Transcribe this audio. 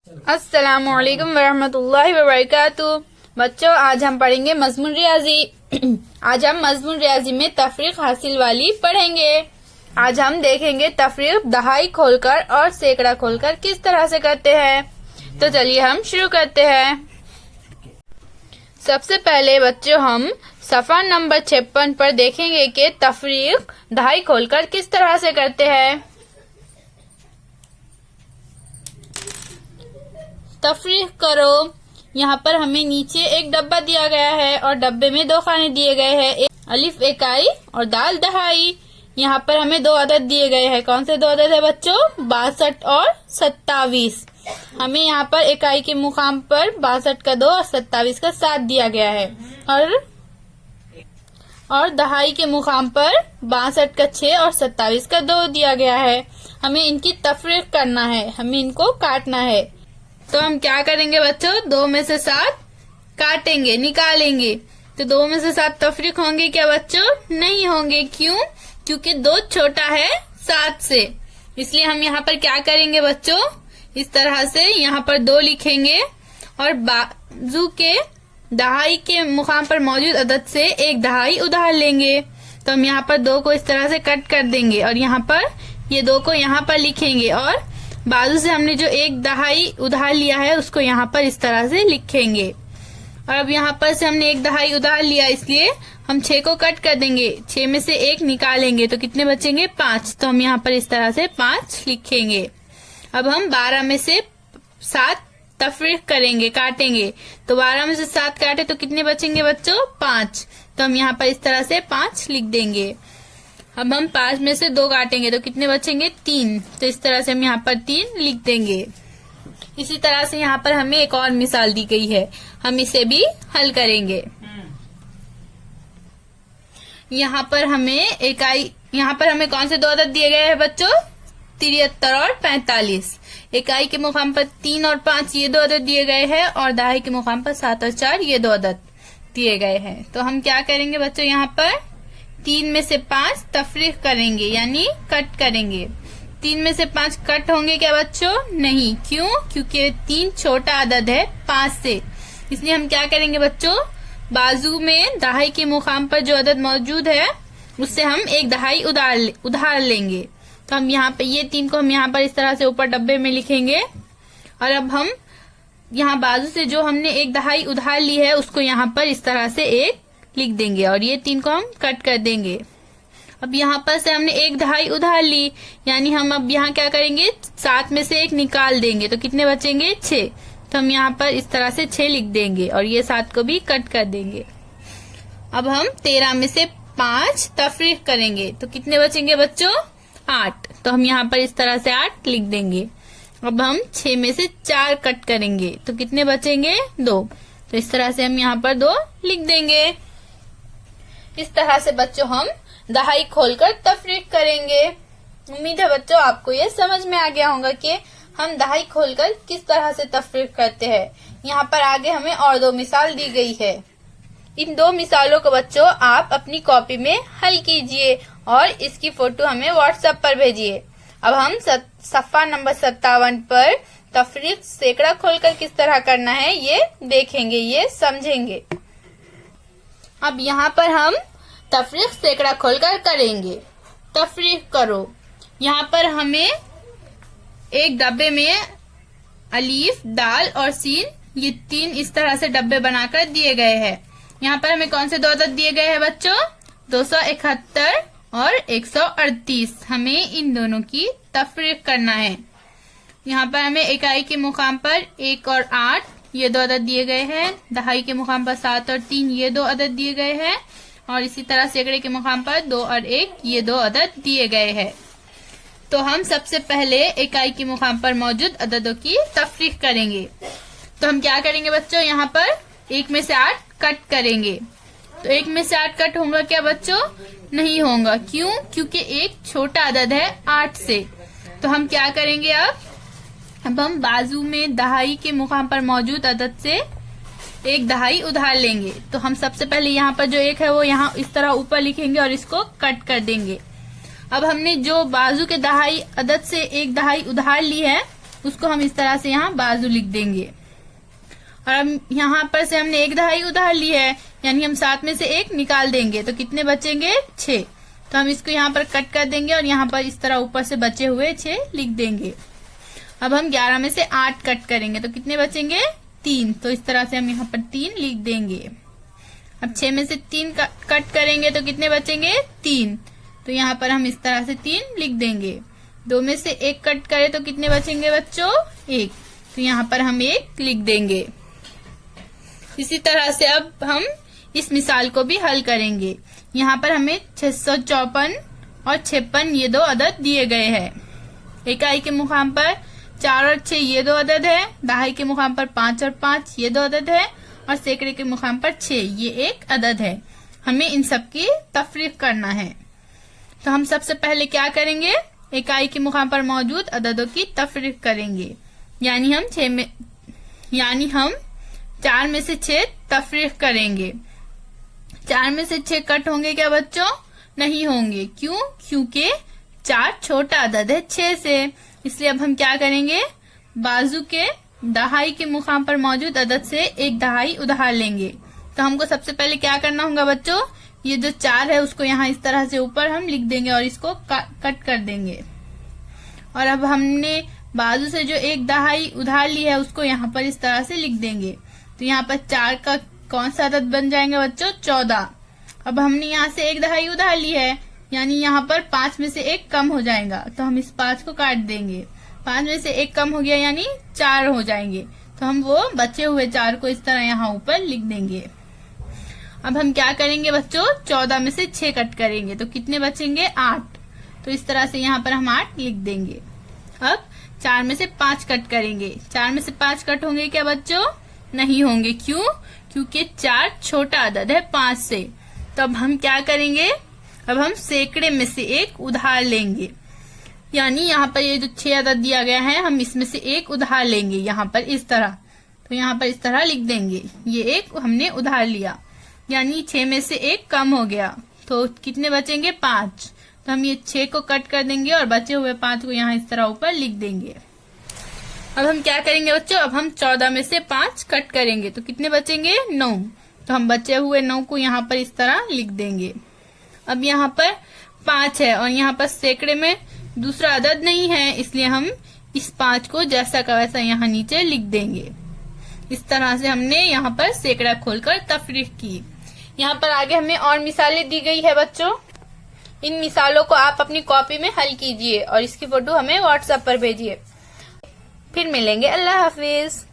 अस्सलामुअलैकुम वरहमतुल्लाहि वबरकातुहू। बच्चों, आज हम पढ़ेंगे मजमून रियाजी। आज हम मजमून रियाजी में तफरीक हासिल वाली पढ़ेंगे। आज हम देखेंगे तफरीक दहाई खोलकर और सैकड़ा खोलकर किस तरह से करते हैं। तो चलिए हम शुरू करते हैं। सबसे पहले बच्चों हम सफ़ा नंबर 56 पर देखेंगे कि तफरीक दहाई खोलकर किस तरह से करते हैं। तफरीक करो। यहाँ पर हमें नीचे एक डब्बा दिया गया है और डब्बे में दो खाने दिए गए हैं, अलिफ इकाई और दाल दहाई। यहाँ पर हमें दो अदद दिए गए हैं। कौन से दो अदद है बच्चों? 62 और 27। हमें यहाँ पर इकाई के मुकाम पर 62 का 2 और 27 का 7 दिया गया है और दहाई के मुकाम पर 62 का 6 और 27 का 2 दिया गया है। हमें इनकी तफरीक करना है, हमें इनको काटना है। तो हम क्या करेंगे बच्चों? 2 में से 7 काटेंगे, निकालेंगे। तो 2 में से 7 तफरीक होंगे क्या बच्चों? नहीं होंगे। क्यों? क्योंकि 2 छोटा है 7 से। इसलिए हम यहाँ पर क्या करेंगे बच्चों? इस तरह से यहाँ पर 2 लिखेंगे और बाजू के दहाई के मुकाम पर मौजूद अदद से एक दहाई उधार लेंगे। तो हम यहाँ पर 2 को इस तरह से कट कर देंगे और यहाँ पर ये 2 को यहाँ पर लिखेंगे और बाजू से हमने जो एक दहाई उधार लिया है उसको यहाँ पर इस तरह से लिखेंगे। और अब यहाँ पर से हमने एक दहाई उधार लिया, इसलिए हम 6 को कट कर देंगे। 6 में से 1 निकालेंगे तो कितने बचेंगे? 5। तो हम यहाँ पर इस तरह से 5 लिखेंगे। अब हम 12 में से 7 तफरीक करेंगे, काटेंगे। तो 12 में से 7 काटे तो कितने बचेंगे बच्चों? 5। तो हम यहाँ पर इस तरह से 5 लिख देंगे। अब हम 5 में से 2 काटेंगे तो कितने बचेंगे? 3। तो इस तरह से हम यहाँ पर 3 लिख देंगे। इसी तरह से यहाँ पर हमें एक और मिसाल दी गई है, हम इसे भी हल करेंगे। यहाँ पर हमें कौन से 2 अदद दिए गए हैं बच्चों? 73 और 45। इकाई के मुकाम पर 3 और 5 ये 2 अदद दिए गए हैं और दहाई के मुकाम पर 7 और 4 ये 2 अदद दिए गए हैं। तो हम क्या करेंगे बच्चों? यहाँ पर 3 में से 5 तफरीक करेंगे, यानी कट करेंगे। 3 में से 5 कट होंगे क्या बच्चों? नहीं। क्यों? क्योंकि 3 छोटा अदद है 5 से। इसलिए हम क्या करेंगे बच्चों? बाजू में दहाई के मुकाम पर जो अदद मौजूद है उससे हम एक दहाई उधार लेंगे। तो हम यहाँ पे ये 3 को हम यहाँ पर इस तरह से ऊपर डब्बे में लिखेंगे और अब हम यहाँ बाजू से जो हमने एक दहाई उधार ली है उसको यहाँ पर इस तरह से एक लिख देंगे और ये 3 को हम कट कर देंगे। अब यहाँ पर से हमने एक दहाई उधार ली, यानी हम अब यहाँ क्या करेंगे? 7 में से 1 निकाल देंगे तो कितने बचेंगे? 6। तो हम यहाँ पर इस तरह से 6 लिख देंगे और ये 7 को भी कट कर देंगे। अब हम 13 में से 5 तफरीक करेंगे तो कितने बचेंगे बच्चों? 8। तो हम यहाँ पर इस तरह से 8 लिख देंगे। अब हम 6 में से 4 कट करेंगे तो कितने बचेंगे? 2। तो इस तरह से हम यहाँ पर 2 लिख देंगे। इस तरह से बच्चों हम दहाई खोलकर तफरीक करेंगे। उम्मीद है बच्चों आपको ये समझ में आ गया होगा कि हम दहाई खोलकर किस तरह से तफरीक करते हैं। यहाँ पर आगे हमें और 2 मिसाल दी गई है। इन 2 मिसालों को बच्चों आप अपनी कॉपी में हल कीजिए और इसकी फोटो हमें व्हाट्सएप पर भेजिए। अब हम सफ़ा नंबर 57 पर तफरीक सैकड़ा खोलकर किस तरह करना है ये देखेंगे, ये समझेंगे। अब यहाँ पर हम तफरीक सैकड़ा खोलकर करेंगे। तफरीक करो। यहाँ पर हमें एक डब्बे में अलीफ, दाल और सीन ये 3 इस तरह से डब्बे बनाकर दिए गए हैं। यहाँ पर हमें कौन से 2 अदद दिए गए हैं बच्चों? 271 और 138। हमें इन दोनों की तफरीक करना है। यहाँ पर हमें इकाई के मुकाम पर 1 और 8 ये 2 अदद दिए गए हैं। दहाई के मुकाम पर 7 और 3 ये 2 अदद दिए गए हैं और इसी तरह सैकड़े के मुकाम पर 2 और 1 ये 2 अदद दिए गए हैं। तो हम सबसे पहले इकाई के मुकाम पर मौजूद अददों की तफरीक करेंगे। तो हम क्या करेंगे बच्चों? यहाँ पर 1 में से 8 कट करेंगे। तो 1 में से 8 कट होगा क्या बच्चों? नहीं होगा। क्यों? क्योंकि एक छोटा अदद है 8 से। तो हम क्या करेंगे? अब हम बाजू में दहाई के मुकाम पर मौजूद अदद से एक दहाई उधार लेंगे। तो हम सबसे पहले यहाँ पर जो 1 है वो यहाँ इस तरह ऊपर लिखेंगे और इसको कट कर देंगे। अब हमने जो बाजू के दहाई अदद से एक दहाई उधार ली है उसको हम इस तरह से यहाँ बाजू लिख देंगे। और अब यहाँ पर से हमने एक दहाई उधार ली है, यानी हम 7 में से 1 निकाल देंगे तो कितने बचेंगे 6। तो हम इसको यहाँ पर कट कर देंगे और यहाँ पर इस तरह ऊपर से बचे हुए 6 लिख देंगे। अब हम 11 में से 8 कट करेंगे तो कितने बचेंगे 3। तो इस तरह से हम यहाँ पर 3 लिख देंगे। अब 6 में से 3 कट करेंगे तो कितने बचेंगे 3। तो यहाँ पर हम इस तरह से 3 लिख देंगे। 2 में से 1 कट करें तो कितने बचेंगे बच्चों 1। तो यहाँ पर हम 1 लिख देंगे। इसी तरह से अब हम इस मिसाल को भी हल करेंगे। यहाँ पर हमें 654 और 56 ये 2 अदद दिए गए हैं। इकाई के मुकाम पर 4 और 6 ये 2 अदद है, दहाई के मुकाम पर 5 और 5 ये 2 अदद है और सैकड़े के मुकाम पर 6 ये 1 अदद है। हमें इन सब की तफरीक करना है। तो हम सबसे पहले क्या करेंगे, इकाई के मुकाम पर मौजूद अददों की तफरीक करेंगे। यानी हम 4 में से 6 तफरीक करेंगे। 4 में से 6 कट होंगे क्या बच्चों, नहीं होंगे। क्यों, क्योंकि 4 छोटा अदद है 6 से। इसलिए अब हम क्या करेंगे, बाजू के दहाई के मुकाम पर मौजूद अदद से एक दहाई उधार लेंगे। तो हमको सबसे पहले क्या करना होगा बच्चों, ये जो 4 है उसको यहाँ इस तरह से ऊपर हम लिख देंगे और इसको कट कर देंगे। और अब हमने बाजू से जो एक दहाई उधार ली है उसको यहाँ पर इस तरह से लिख देंगे। तो यहाँ पर 4 का कौन सा अदद बन जाएगा बच्चों 14। अब हमने यहाँ से एक दहाई उधार ली है, यानी यहाँ पर 5 में से 1 कम हो जाएगा। तो हम इस 5 को काट देंगे। 5 में से 1 कम हो गया यानी 4 हो जाएंगे। तो हम वो बचे हुए 4 को इस तरह यहाँ ऊपर लिख देंगे। अब हम क्या करेंगे बच्चों, 14 में से 6 कट करेंगे तो कितने बचेंगे 8। तो इस तरह से यहाँ पर हम 8 लिख देंगे। अब 4 में से 5 कट करेंगे। 4 में से 5 कट होंगे क्या बच्चों, नहीं होंगे। क्यों, क्योंकि 4 छोटा अदद है 5 से। तो अब हम क्या करेंगे, अब हम सैकड़े में से 1 उधार लेंगे। यानी यहाँ पर ये जो 6 अदद दिया गया है हम इसमें से 1 उधार लेंगे यहाँ पर इस तरह। तो यहाँ पर इस तरह लिख देंगे, ये 1 हमने उधार लिया, यानी 6 में से 1 कम हो गया। तो कितने बचेंगे 5। तो हम ये 6 को कट कर देंगे और बचे हुए 5 को यहाँ इस तरह ऊपर लिख देंगे। अब हम क्या करेंगे बच्चों, अब हम 14 में से 5 कट करेंगे तो कितने बचेंगे 9। तो हम बचे हुए 9 को यहाँ पर इस तरह लिख देंगे। अब यहाँ पर 5 है और यहाँ पर सैकड़े में दूसरा अदद नहीं है, इसलिए हम इस 5 को जैसा का वैसा यहाँ नीचे लिख देंगे। इस तरह से हमने यहाँ पर सैकड़ा खोलकर तफरीक की। यहाँ पर आगे हमें और मिसालें दी गई है बच्चों। इन मिसालों को आप अपनी कॉपी में हल कीजिए और इसकी फोटो हमें व्हाट्सएप पर भेजिए। फिर मिलेंगे, अल्लाह हाफिज।